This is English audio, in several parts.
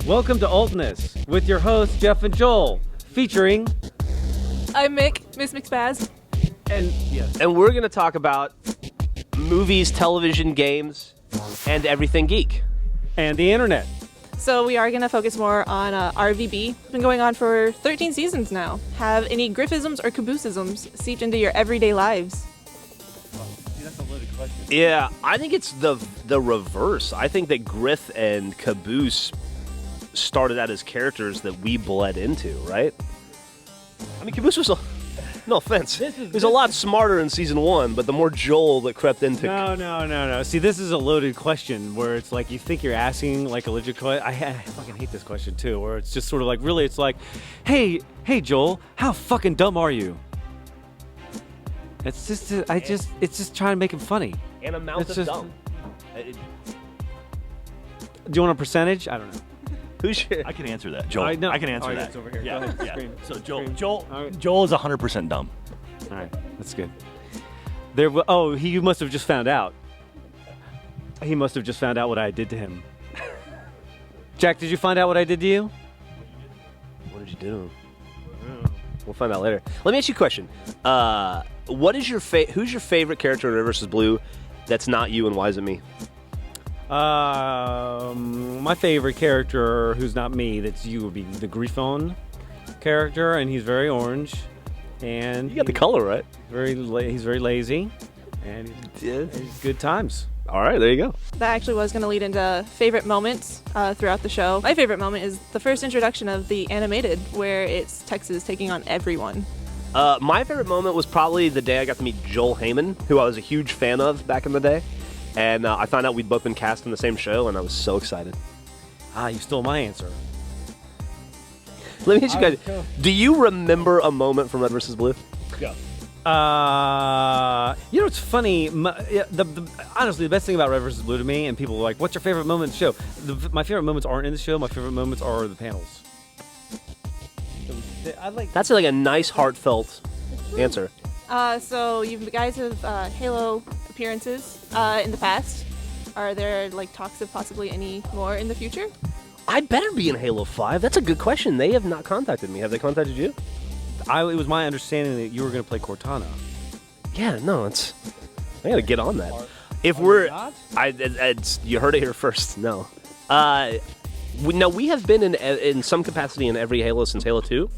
Welcome to Ultness with your hosts Jeff and Joel, featuring I'm Mick, Miss McSpaz. And we're going to talk about movies, television, games, and everything geek. and the internet. So we are going to focus more on RVB. It's been going on for 13 seasons now. Have any Griffisms or Caboosisms seeped into your everyday lives? That's a loaded question. Yeah, I think it's the reverse. I think that Griff and Caboose started out as characters that we bled into, right? I mean, Caboose was no offense. He was a lot smarter in season 1, but the more Joel that crept into... No. See, this is a loaded question where it's like you think you're asking like a legit question. I fucking hate this question too, where it's just sort of like, really, it's like, hey Joel, how fucking dumb are you? It's just, it's just trying to make him funny. And a mouth It's of just- dumb. Do you want a percentage? I don't know. Who's your... I can answer that, Joel. I know. I can answer All right, that. it's over here. Yeah, Go ahead. yeah. Scream. So Scream. Joel All right. Joel is 100% dumb. All right, that's good. He must have just found out. He must have just found out what I did to him. Jack, did you find out what I did to you? What did you do? We'll find out later. Let me ask you a question. What is your who's your favorite character in Red vs. Blue that's not you, and why is it me? My favorite character, who's not me, that's you, would be the Griffon character, and he's very orange, and You got the color right. he's very lazy, and he's good times. All right, there you go. That actually was going to lead into favorite moments throughout the show. My favorite moment is the first introduction of the animated, where it's Texas taking on everyone. My favorite moment was probably the day I got to meet Joel Heyman, who I was a huge fan of back in the day. And I found out we'd both been cast in the same show, and I was so excited. You stole my answer. Let me ask you guys, do you remember a moment from Red vs. Blue? You know, it's funny. Honestly, the best thing about Red vs. Blue to me, and people are like, what's your favorite moment in the show? My favorite moments aren't in the show. My favorite moments are the panels. That's like a nice, heartfelt answer. So you guys have Halo appearances in the past. Are there like talks of possibly any more in the future? I better be in Halo 5. That's a good question. They have not contacted me. Have they contacted you? It was my understanding that you were going to play Cortana. Yeah, no, I gotta get on that. If Are we're, you not? you heard it here first. No, we have been in some capacity in every Halo since Halo 2,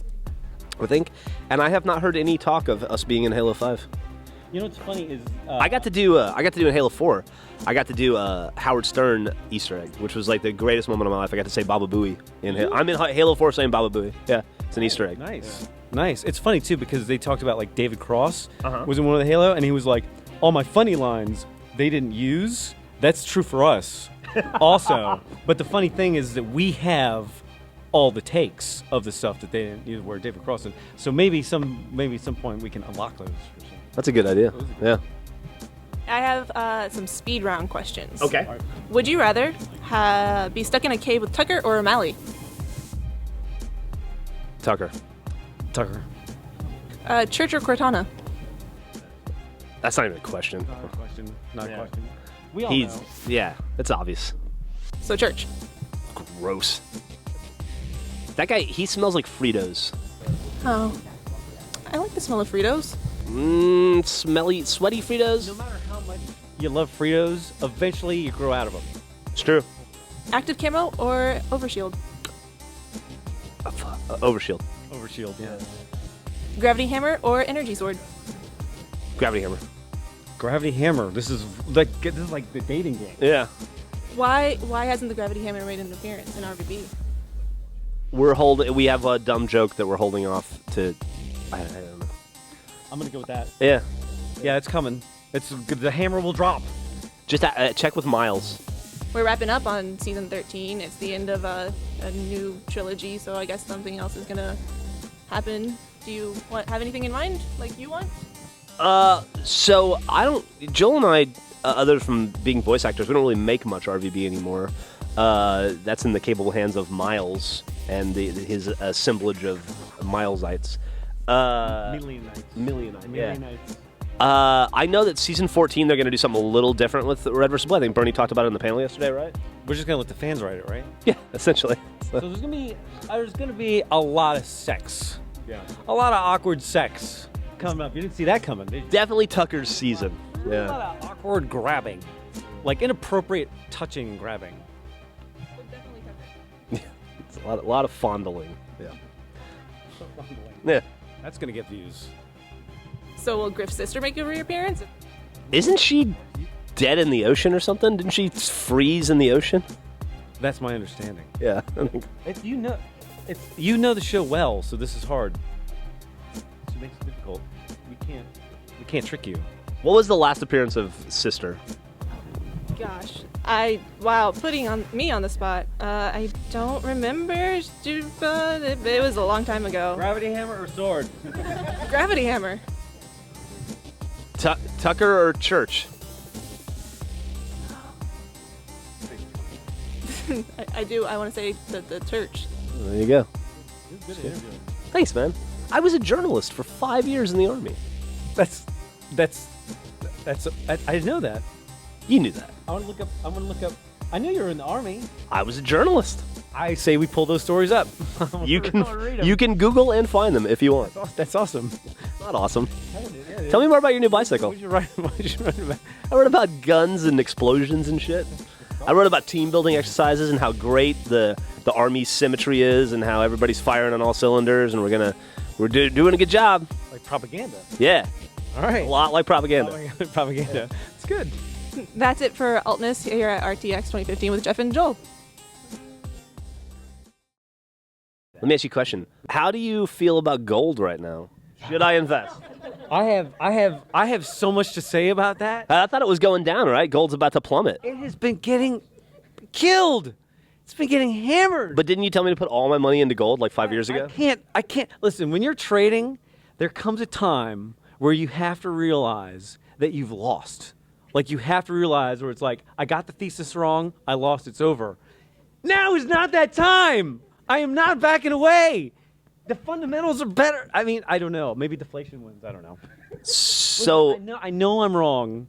I think, and I have not heard any talk of us being in Halo 5. You know what's funny is I got to do in Halo 4. I got to do Howard Stern Easter egg, which was like the greatest moment of my life. I got to say Baba Booey I'm in Halo 4 saying Baba Booey. Yeah, it's an Easter egg. Nice. It's funny too because they talked about like David Cross was in one of the Halo, and he was like, all my funny lines they didn't use. That's true for us, also. But the funny thing is that we have all the takes of the stuff that they didn't use where David Cross did. So maybe some point we can unlock those. That's a good idea. Yeah. I have some speed round questions. Okay. Would you rather be stuck in a cave with Tucker or O'Malley? Tucker. Church or Cortana? That's not even a question. Not a question. We all He's know. yeah. That's obvious. So church. Gross. That guy, he smells like Fritos. Oh, I like the smell of Fritos. Smelly, sweaty Fritos. No matter how much you love Fritos, eventually you grow out of them. It's true. Active camo or overshield? Overshield. Overshield, yeah. Gravity hammer or energy sword? Gravity hammer. Gravity hammer. This is like the dating game. Yeah. Why hasn't the gravity hammer made an appearance in RVB? We have a dumb joke that we're holding off to. I don't know. I'm gonna go with that. Yeah. Yeah, it's coming. The hammer will drop. Just check with Miles. We're wrapping up on season 13. It's the end of a new trilogy, so I guess something else is gonna happen. Do you have anything in mind, like you want? So I don't. Joel and I, other from being voice actors, we don't really make much RVB anymore. That's in the capable hands of Miles and his assemblage of Milesites. Millionites. Yeah. I know that season 14 they're going to do something a little different with Red vs. Blue. I think Bernie talked about it in the panel yesterday, right? We're just gonna let the fans write it, right? Yeah, essentially. So there's gonna be a lot of sex. Yeah. A lot of awkward sex coming up. You didn't see that coming, did you? Definitely Tucker's season. A lot of awkward grabbing, like inappropriate touching and grabbing. Definitely Tucker. It's a lot of fondling. Yeah. Yeah. That's gonna get views. So will Griff's sister make a reappearance? Isn't she dead in the ocean or something? Didn't she freeze in the ocean? That's my understanding. Yeah. You know the show well, so this is hard. So it makes it difficult. We can't trick you. What was the last appearance of Sister? Gosh, putting me on the spot. I don't remember. It was a long time ago. Gravity hammer or sword? Gravity hammer. Tucker or Church? I want to say the church. There you go. Good interview. Thanks, man. I was a journalist for 5 years in the Army. I didn't know that. You knew that. I want to look up. I knew you were in the Army. I was a journalist. I say we pull those stories up. You can Google and find them if you want. That's awesome. Not awesome. Tell me more about your new bicycle. What did you write about? I wrote about guns and explosions and shit. I wrote about team building exercises and how great the Army's symmetry is and how everybody's firing on all cylinders and we're doing a good job. Like propaganda. Yeah. All right. A lot like propaganda. Propaganda. It's good. That's it for Ultness here at RTX 2015 with Jeff and Joel. Let me ask you a question. How do you feel about gold right now? Should I invest? I have so much to say about that. I thought it was going down, right? Gold's about to plummet. It has been getting killed. It's been getting hammered. But didn't you tell me to put all my money into gold like 5 years ago? I can't. Listen, when you're trading, there comes a time where you have to realize that you've lost. Like, you have to realize where it's like, I got the thesis wrong, I lost, it's over. Now is not that time. I am not backing away. The fundamentals are better. I mean, I don't know. Maybe deflation wins. I don't know. So I know I'm wrong.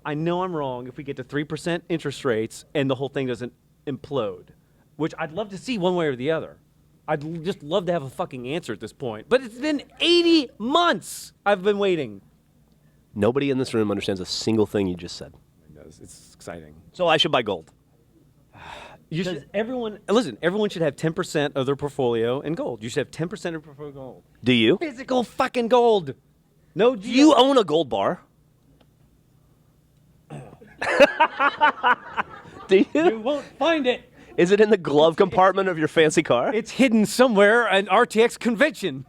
I know I'm wrong if we get to 3% interest rates and the whole thing doesn't implode, which I'd love to see one way or the other. I'd just love to have a fucking answer at this point. But it's been 80 months I've been waiting. nobody in this room understands a single thing you just said. It does. It's exciting. So I should buy gold. Everyone should have 10% of their portfolio in gold. You should have 10% of your portfolio in gold. Do you? Physical fucking gold. No, Do you own a gold bar? Do you? You won't find it. Is it in the glove compartment of your fancy car? It's hidden somewhere at RTX convention.